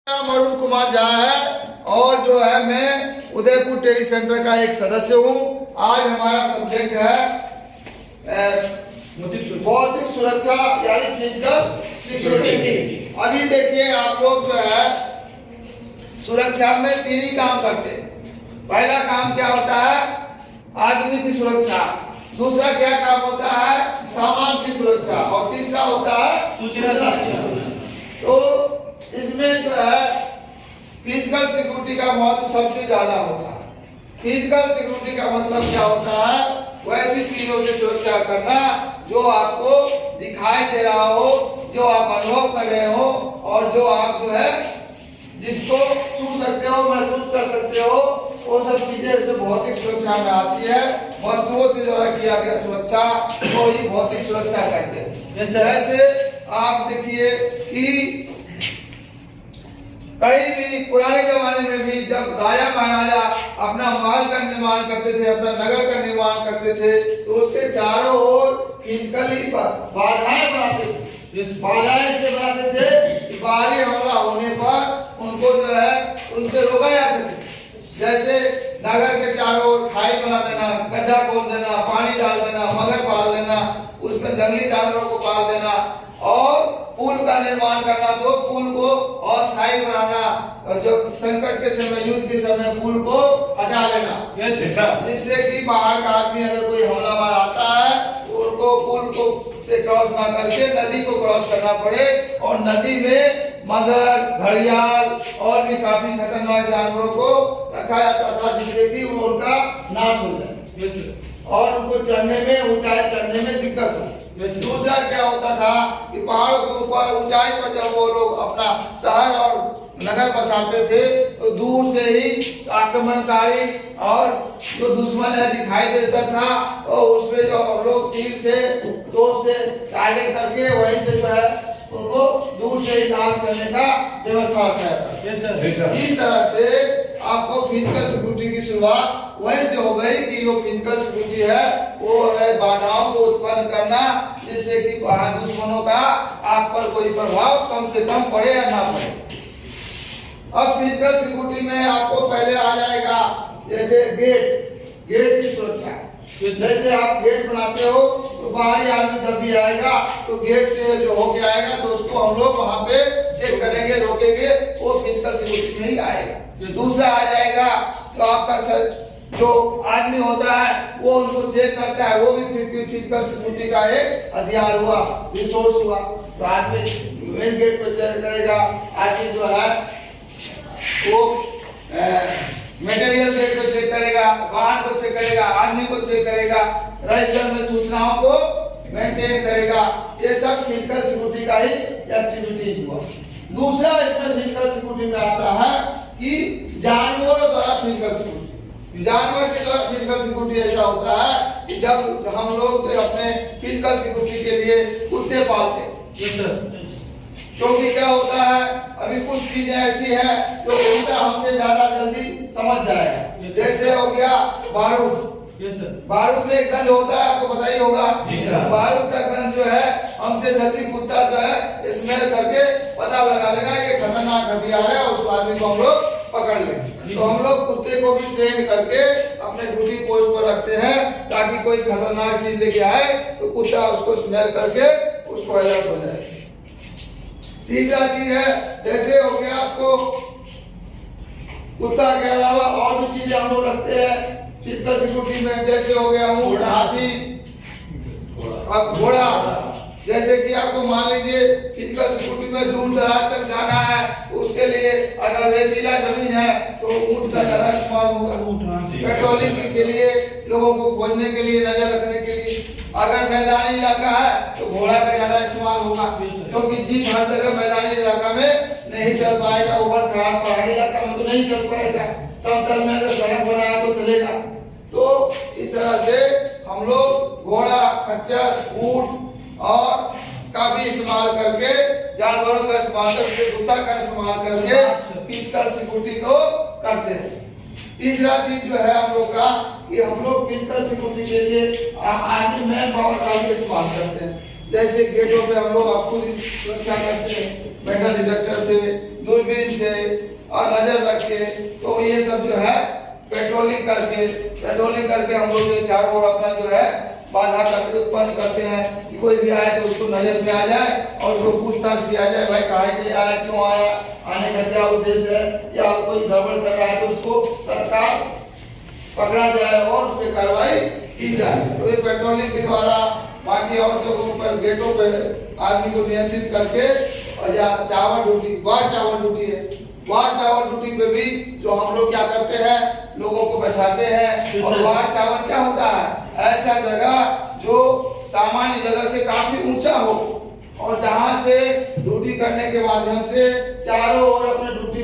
नाम अरुण कुमार झा है और जो है मैं उदयपुर टेली सेंटर का एक सदस्य हूँ। आज हमारा सब्जेक्ट है भौतिक सुरक्षा यानी फिजिकल सिक्योरिटी। अभी देखिए आप लोग जो है सुरक्षा में तीन ही काम करते हैं। पहला काम क्या होता है? आदमी की सुरक्षा। दूसरा क्या काम होता है? सामान की सुरक्षा। और तीसरा होता है सूचना सुरक्षा। तो इसमें जो है फिजिकल सिक्योरिटी का महत्व सबसे ज्यादा होता है। फिजिकल सिक्योरिटी का मतलब क्या होता है? वैसी चीजों से सुरक्षा करना जो आपको दिखाई दे रहा हो, जो आप अनुभव कर रहे हो और जो आप जो है जिसको छू सकते हो, महसूस कर सकते हो, वो सब चीजें इसमें भौतिक सुरक्षा में आती है। वस्तुओं से द्वारा किया गया सुरक्षा को ही भौतिक सुरक्षा कहते हैं। जैसे आप देखिए कि कहीं भी पुराने जमाने में भी जब राजा महाराजा अपना महल का निर्माण करते थे, अपना नगर का निर्माण करते थे, तो उसके चारों ओर फिजिकली बाधाएं बनाते थे। बाधाएं इसलिए बनाते थे कि बाहरी हमला होने पर उनको जो है उनसे रोका जा सके। जैसे नगर के चारों ओर खाई बना देना, गड्ढा खोद देना, पानी डाल देना, मगर पाल देना, उसमें जंगली जानवरों को पाल देना और पुल का निर्माण करना, तो पुल को अस्थायी बनाना, जो संकट के समय, युद्ध के समय पुल को हटा लेना, जिससे कि बाहर का आदमी अगर कोई हमलावर आता है तो उनको पुल को से क्रॉस ना करके नदी को क्रॉस करना पड़े। और नदी में मगर, घड़ियाल और भी काफी खतरनाक जानवरों को रखा जाता था, जिससे कि उनका नाश हो जाए और उनको चढ़ने में, ऊंचाई चढ़ने में दिक्कत हो। दूसरा क्या होता था कि पहाड़ों के ऊपर ऊंचाई पर जब वो लोग अपना शहर और नगर बसाते थे तो दूर से ही आक्रमणकारी और जो दुश्मन है दिखाई देता था और उसमें जो हम लोग तीर से, तोप से टारगेट करके वहीं से जो है उनको दूर से ही नाश करने का व्यवस्था रखा था। इस तरह से आपको फिजिकल सिक्योरिटी की शुरुआत वहीं से हो गई कि जो फिजिकल सिक्योरिटी है वो है बाधाओं को उत्पन्न करना, जिससे कि बाहर दुश्मनों का आप पर कोई प्रभाव कम से कम पड़े या ना पड़े। अब फिजिकल सिक्योरिटी में आपको पहले आ जाएगा जैसे गेट की सुरक्षा। जैसे आप गेट बनाते हो तो बाहरी आदमी जब भी आएगा तो गेट से जो होके आएगा तो उसको हम लोग वहां पे चेक करेंगे, रोकेंगे, वो फिजिकल सिक्योरिटी में ही आएगा। दूसरा आ जाएगा तो आपका सर जो आदमी होता है वो उनको चेक करता है, वो भी फिजिकल सिक्योरिटी का एक हथियार हुआ, रिसोर्स हुआ। तो आदमी मेन गेट पर चेक करेगा, आदमी जो है वो मटेरियल गेट को चेक करेगा, वाहन को चेक करेगा, आदमी को चेक करेगा, रजिस्टर में सूचनाओं को मेंटेन करेगा। ये सब फिजिकल सिक्योरिटी का ही एक्टिविटीज हुआ। दूसरा इसमें फिजिकल सिक्योरिटी में आता है कि जानवरों द्वारा फिजिकल सिक्योरिटी। जानवर के द्वारा फिजिकल सिक्योरिटी ऐसा होता है कि जब हम लोग अपने फिजिकल सिक्योरिटी के लिए कुत्ते पालते हैं, क्योंकि क्या होता है अभी कुछ चीजें ऐसी हैं जो कुत्ता हमसे ज्यादा जल्दी समझ जाएगा। जैसे हो गया बारूद। बारूद में एक गंध होता है, आपको पता ही होगा। बारूद का गंध जो है हमसे जल्दी कुत्ता जो है स्मेल करके पता लगा लेगा ये खतरनाक हथियार है, उस आदमी को हम लोग पकड़ लेंगे। तो हम लोग कुत्ते को भी ट्रेन करके अपने ड्यूटी पोस्ट पर रखते हैं ताकि कोई खतरनाक चीज लेके आए तो कुत्ता उसको स्मेल करके उसको अलर्ट हो जाए। तीसरा चीज है जैसे हो गया आपको कुत्ता के अलावा और भी चीजें हम लोग रखते हैं फिजिकल सिक्योरिटी में। जैसे हो गया ऊंट, हाथी, अब घोड़ा। जैसे कि आपको मान लीजिए फिजिकल सिक्योरिटी में दूर दराज तक जाना है, उसके लिए अगर रेतीला जमीन है तो ऊंट का ज्यादा इस्तेमाल होगा। पेट्रोलिंग के लिए, लोगों को खोजने के लिए, नजर रखने के लिए। अगर मैदानी इलाका है तो घोड़ा का ज्यादा इस्तेमाल होगा, क्योंकि जीप हर जगह मैदानी इलाका में नहीं चल पाएगा। ऊबड़ खाबड़ पहाड़ी इलाका में तो नहीं चल पाएगा। समतल में अगर सड़क बनाया तो चलेगा। तो इस तरह से हम लोग घोड़ा, खच्चर, ऊंट और का भी इस्तेमाल करके, जानवरों का इस्तेमाल करके, कुत्ता का इस्तेमाल करके फिजिकल सिक्योरिटी को करते हैं। तीसरा चीज जो है हम लोग का कि हम लोग फिजिकल सिक्योरिटी के लिए आर्मी मैन पावर का भी इस्तेमाल करते हैं। जैसे गेटों पे हम लोग आपको सुरक्षा करते हैं, मेटल डिटेक्टर से दूरबीन से और नजर रख के, तो ये सब जो है पेट्रोलिंग करके हम लोग जो चारों ओर अपना जो है बाधा करके उत्पन्न करते हैं कि कोई भी आए तो उसको नजर में आ जाए और उसको पूछताछ किया जाए, भाई कहाँ के लिए आया, क्यों आया, आने का क्या उद्देश्य है, या कोई गड़बड़ कर रहा है तो उसको तत्काल पकड़ा जाए और उस पर कार्रवाई की जाए। तो ये पेट्रोलिंग के द्वारा बाकी और जगहों पर गेटों पर आदमी को नियंत्रित करके, और या tower duty, watch tower duty है, वाच टावर ड्यूटी पे भी जो हम लोग क्या करते हैं, लोगों को बैठाते हैं। और वाच टावर क्या होता है, ऐसा जगह जो सामान्य जगह से काफी ऊंचा हो और जहां से ड्यूटी करने के माध्यम से चारों ओर अपने ड्यूटी